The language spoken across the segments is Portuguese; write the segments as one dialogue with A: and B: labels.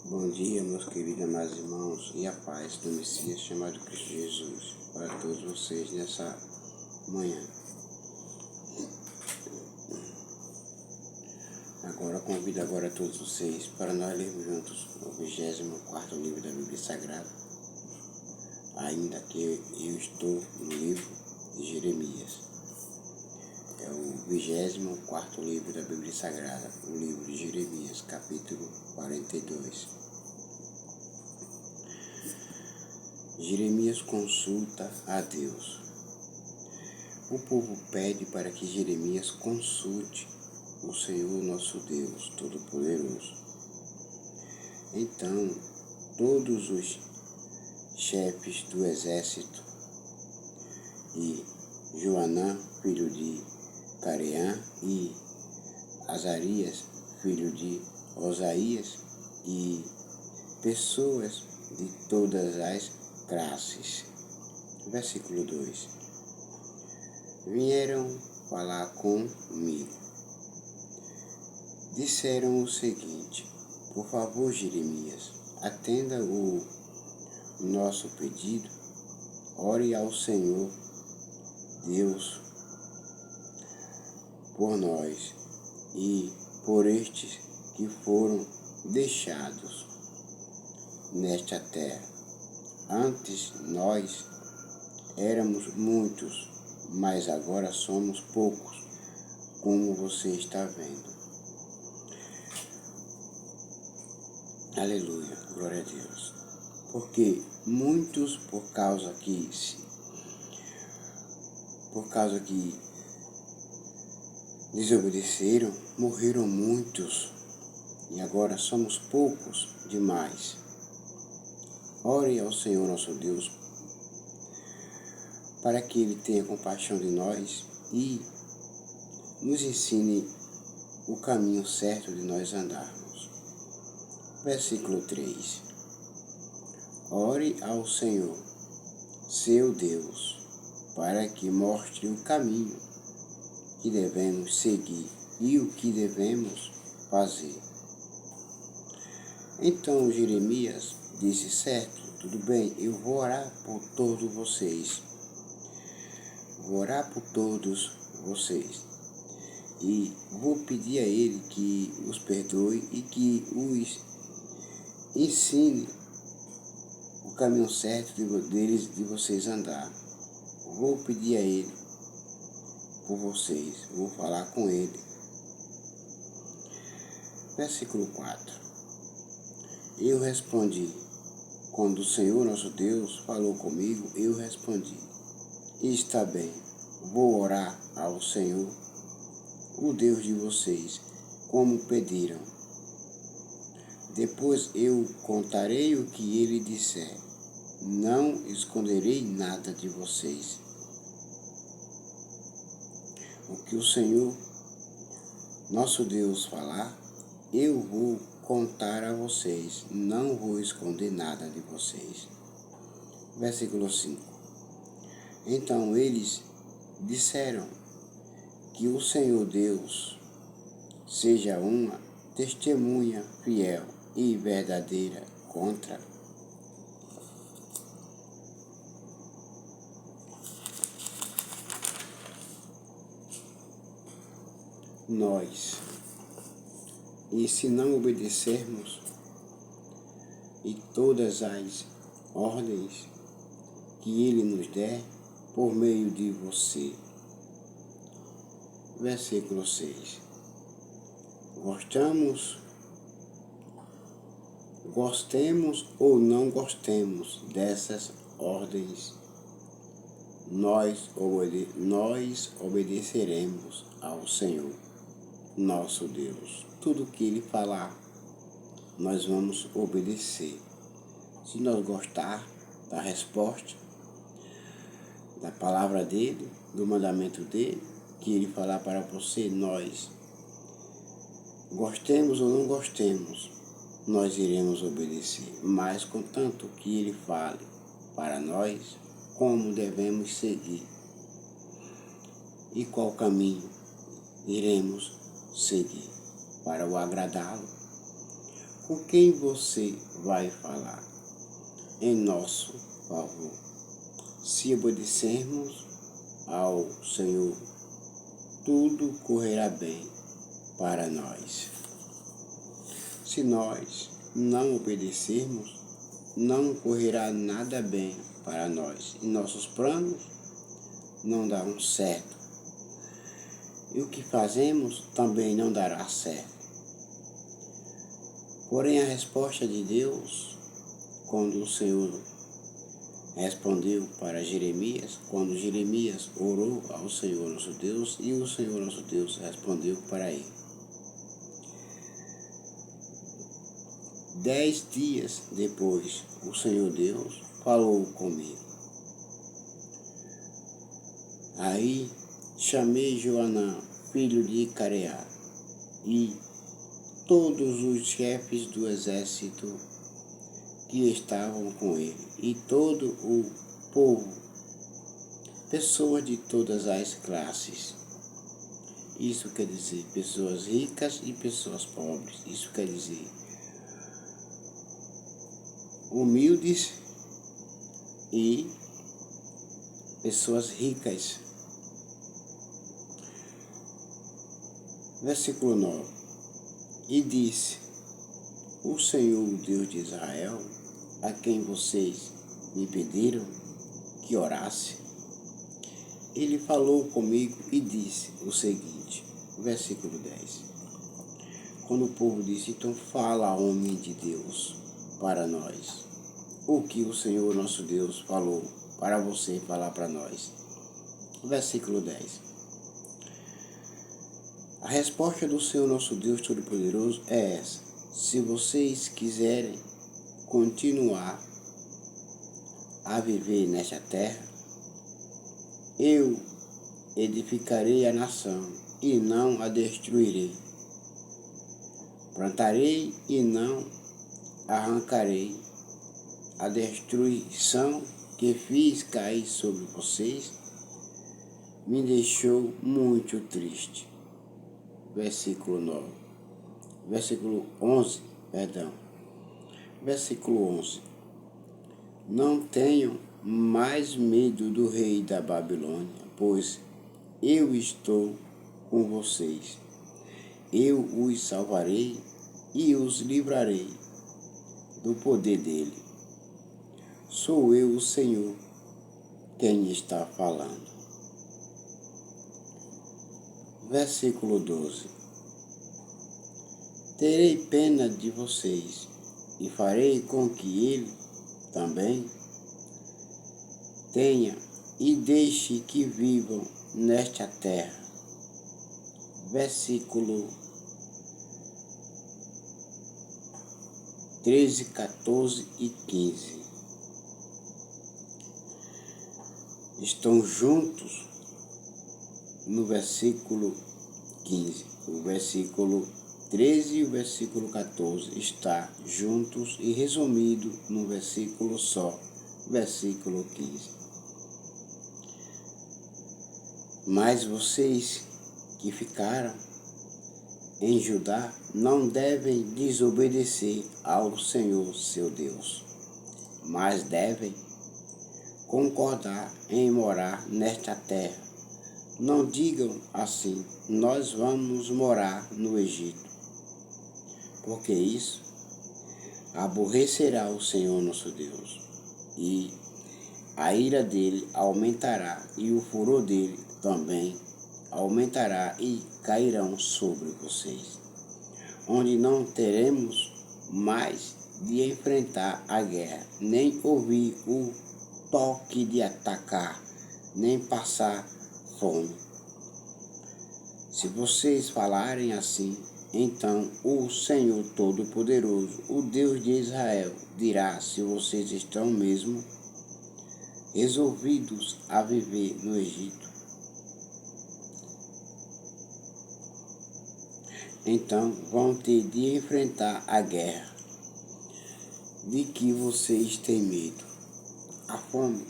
A: Bom dia, meus queridos amados irmãos, e a paz do Messias chamado Cristo Jesus para todos vocês nessa manhã. Agora convido a todos vocês para nós lermos juntos o 24º livro da Bíblia Sagrada, ainda que eu estou no livro de Jeremias. É o 24º livro da Bíblia Sagrada, o livro de Jeremias, capítulo 42. Jeremias consulta a Deus. O povo pede para que Jeremias consulte o Senhor nosso Deus Todo-Poderoso. Então, todos os chefes do exército e Joanã, filho de Careã, e Azarias, filho de Osaías, e pessoas de todas as classes. Versículo 2. Vieram falar comigo. Disseram o seguinte: por favor, Jeremias, atenda o nosso pedido, ore ao Senhor Deus por nós e por estes que foram deixados nesta terra. Antes nós éramos muitos, mas agora somos poucos, como você está vendo. Aleluia, glória a Deus. Porque muitos, por causa que desobedeceram, morreram muitos, e agora somos poucos demais. Ore ao Senhor nosso Deus, para que Ele tenha compaixão de nós e nos ensine o caminho certo de nós andarmos. Versículo 3. Ore ao Senhor, seu Deus, para que mostre o caminho que devemos seguir e o que devemos fazer. Então Jeremias disse: certo, tudo bem, eu vou orar por todos vocês. Vou orar por todos vocês. E vou pedir a Ele que os perdoe e que os ensine o caminho certo de vocês andar. Vou pedir a Ele por vocês, vou falar com Ele. Versículo 4. Eu respondi, quando o Senhor nosso Deus falou comigo, eu respondi: está bem, vou orar ao Senhor, o Deus de vocês, como pediram. Depois eu contarei o que ele disser. Não esconderei nada de vocês. O que o Senhor, nosso Deus, falar, eu vou contar a vocês. Não vou esconder nada de vocês. Versículo 5. Então eles disseram: que o Senhor Deus seja uma testemunha fiel e verdadeira contra nós. E se não obedecermos e todas as ordens que Ele nos der por meio de você. Versículo 6. Gostemos ou não gostemos dessas ordens, nós obedeceremos ao Senhor, nosso Deus. Tudo que Ele falar, nós vamos obedecer. Se nós gostar da resposta, da palavra dEle, do mandamento dEle, que Ele falar para você, nós gostemos ou não gostemos, nós iremos obedecer. Mas contanto que Ele fale para nós como devemos seguir e qual caminho iremos seguir para o agradá-lo, com quem você vai falar em nosso favor? Se obedecermos ao Senhor, tudo correrá bem para nós. Se nós não obedecermos, não correrá nada bem para nós. E nossos planos não darão certo. E o que fazemos também não dará certo. Porém, a resposta de Deus, quando o Senhor respondeu para Jeremias, quando Jeremias orou ao Senhor nosso Deus, e o Senhor nosso Deus respondeu para ele. 10 dias depois, o Senhor Deus falou comigo. Aí chamei Joanã, filho de Careá, e todos os chefes do exército que estavam com ele, e todo o povo, pessoas de todas as classes. Isso quer dizer pessoas ricas e pessoas pobres. Isso quer dizer humildes e pessoas ricas. Versículo 9. E disse: o Senhor, Deus de Israel, a quem vocês me pediram que orasse, ele falou comigo e disse o seguinte, versículo 10. Quando o povo disse: então fala, homem de Deus, para nós, o que o Senhor nosso Deus falou para você falar para nós. Versículo 10. A resposta do Senhor nosso Deus Todo-Poderoso é essa: se vocês quiserem continuar a viver nesta terra, eu edificarei a nação e não a destruirei. Plantarei e não arrancarei. A destruição que fiz cair sobre vocês me deixou muito triste. Versículo 9. Versículo 11, perdão. Versículo 11. Não tenham mais medo do rei da Babilônia, pois eu estou com vocês. Eu os salvarei e os livrarei do poder dele. Sou eu, o Senhor, quem está falando. Versículo 12. Terei pena de vocês e farei com que ele também tenha e deixe que vivam nesta terra. Versículo 13, 14 e 15. Estão juntos no versículo 15. O versículo 13 e o versículo 14 está juntos e resumido no versículo só, versículo 15. Mas vocês que ficaram em Judá não devem desobedecer ao Senhor seu Deus, mas devem concordar em morar nesta terra. Não digam assim: nós vamos morar no Egito, porque isso aborrecerá o Senhor nosso Deus, e a ira dele aumentará, e o furor dele também aumentará, e cairão sobre vocês, onde não teremos mais de enfrentar a guerra, nem ouvir o toque de atacar, nem passar fome. Se vocês falarem assim, então o Senhor Todo-Poderoso, o Deus de Israel, dirá se vocês estão mesmo resolvidos a viver no Egito. Então vão ter de enfrentar a guerra. De que vocês têm medo? A fome.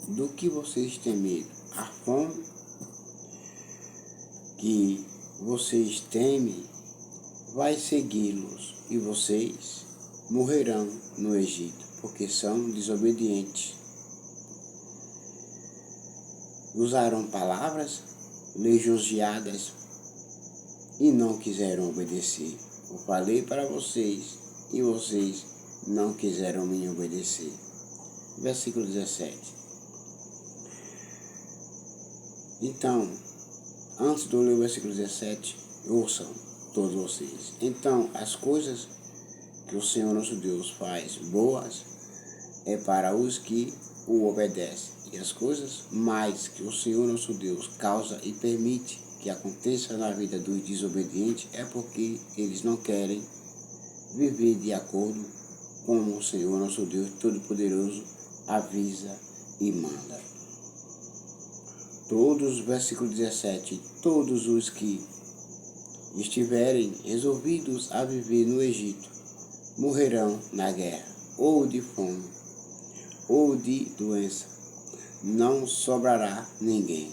A: Do que vocês têm medo? A fome que vocês temem vai segui-los e vocês morrerão no Egito, porque são desobedientes. Usaram palavras lisonjeadas e não quiseram obedecer. Eu falei para vocês e vocês não quiseram me obedecer. Versículo 17. Então, antes de eu ler o versículo 17, ouçam todos vocês. Então, as coisas que o Senhor nosso Deus faz boas é para os que o obedecem. E as coisas mais que o Senhor nosso Deus causa e permite que aconteça na vida dos desobedientes é porque eles não querem viver de acordo com o Senhor nosso Deus Todo-Poderoso avisa e manda. Todos, versículo 17, todos os que estiverem resolvidos a viver no Egito morrerão na guerra, ou de fome, ou de doença. Não sobrará ninguém.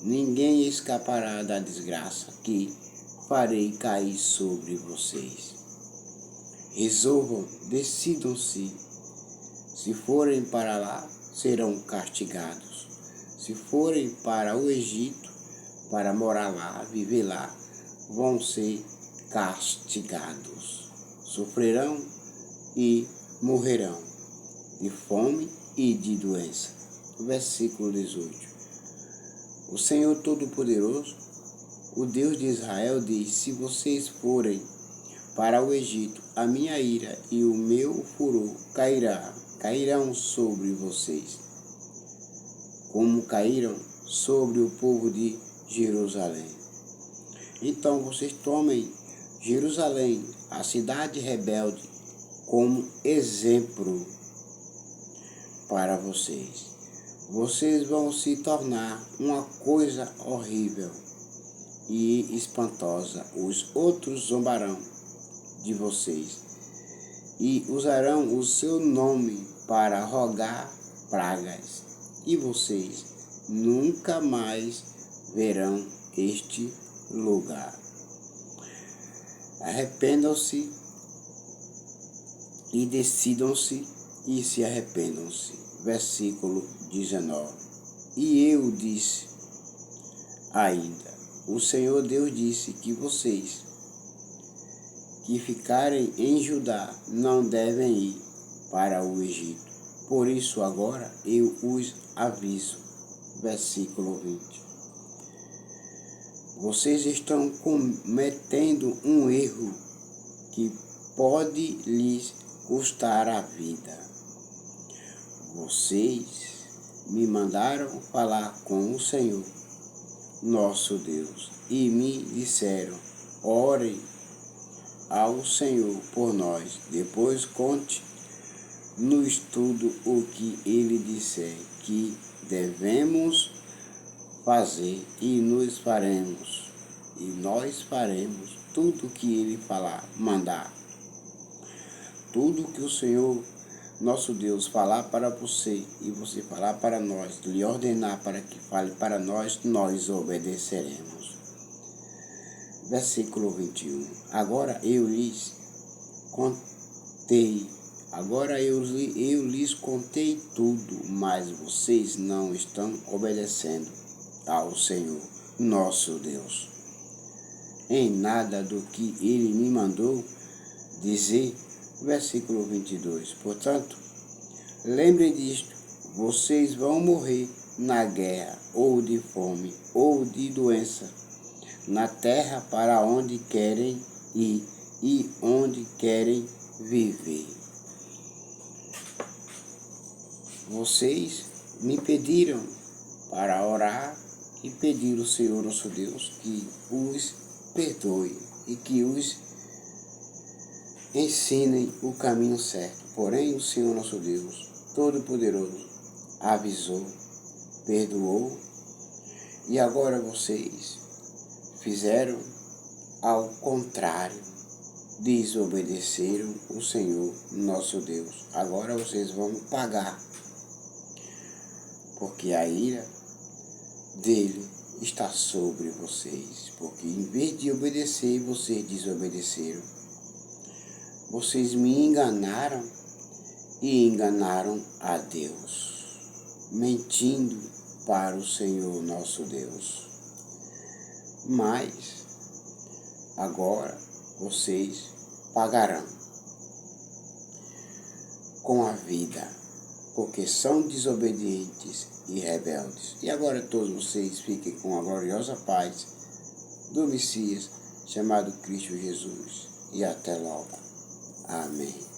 A: Ninguém escapará da desgraça que farei cair sobre vocês. Resolvam, decidam-se. Se forem para lá, serão castigados. Se forem para o Egito, para morar lá, viver lá, vão ser castigados. Sofrerão e morrerão de fome e de doença. Versículo 18. O Senhor Todo-Poderoso, o Deus de Israel, diz: se vocês forem para o Egito, a minha ira e o meu furor cairão sobre vocês, como caíram sobre o povo de Jerusalém. Então vocês tomem Jerusalém, a cidade rebelde, como exemplo para vocês. Vocês vão se tornar uma coisa horrível e espantosa. Os outros zombarão de vocês e usarão o seu nome para rogar pragas. E vocês nunca mais verão este lugar. Arrependam-se e decidam-se e se arrependam-se. Versículo 19. E eu disse ainda, o Senhor Deus disse que vocês que ficarem em Judá não devem ir para o Egito. Por isso agora eu os aviso. Versículo 20. Vocês estão cometendo um erro que pode lhes custar a vida. Vocês me mandaram falar com o Senhor, nosso Deus, e me disseram: orem ao Senhor por nós. Depois conte no estudo o que ele disser que devemos fazer e nós faremos tudo o que ele mandar. Tudo que o Senhor nosso Deus falar para você e você falar para nós, lhe ordenar para que fale para nós, nós obedeceremos. Versículo 21. Agora eu lhes contei tudo, mas vocês não estão obedecendo ao Senhor, nosso Deus, em nada do que ele me mandou dizer. Versículo 22. Portanto, lembrem disto, vocês vão morrer na guerra, ou de fome, ou de doença, na terra para onde querem ir e onde querem viver. Vocês me pediram para orar e pedir ao Senhor nosso Deus que os perdoe e que os ensinem o caminho certo. Porém, o Senhor nosso Deus Todo-Poderoso avisou, perdoou, e agora vocês fizeram ao contrário, desobedeceram o Senhor nosso Deus. Agora vocês vão pagar, porque a ira dele está sobre vocês, porque em vez de obedecer, vocês desobedeceram. Vocês me enganaram e enganaram a Deus, mentindo para o Senhor nosso Deus. Mas agora vocês pagarão com a vida, porque são desobedientes e rebeldes. E agora todos vocês fiquem com a gloriosa paz do Messias, chamado Cristo Jesus. E até logo. Amém.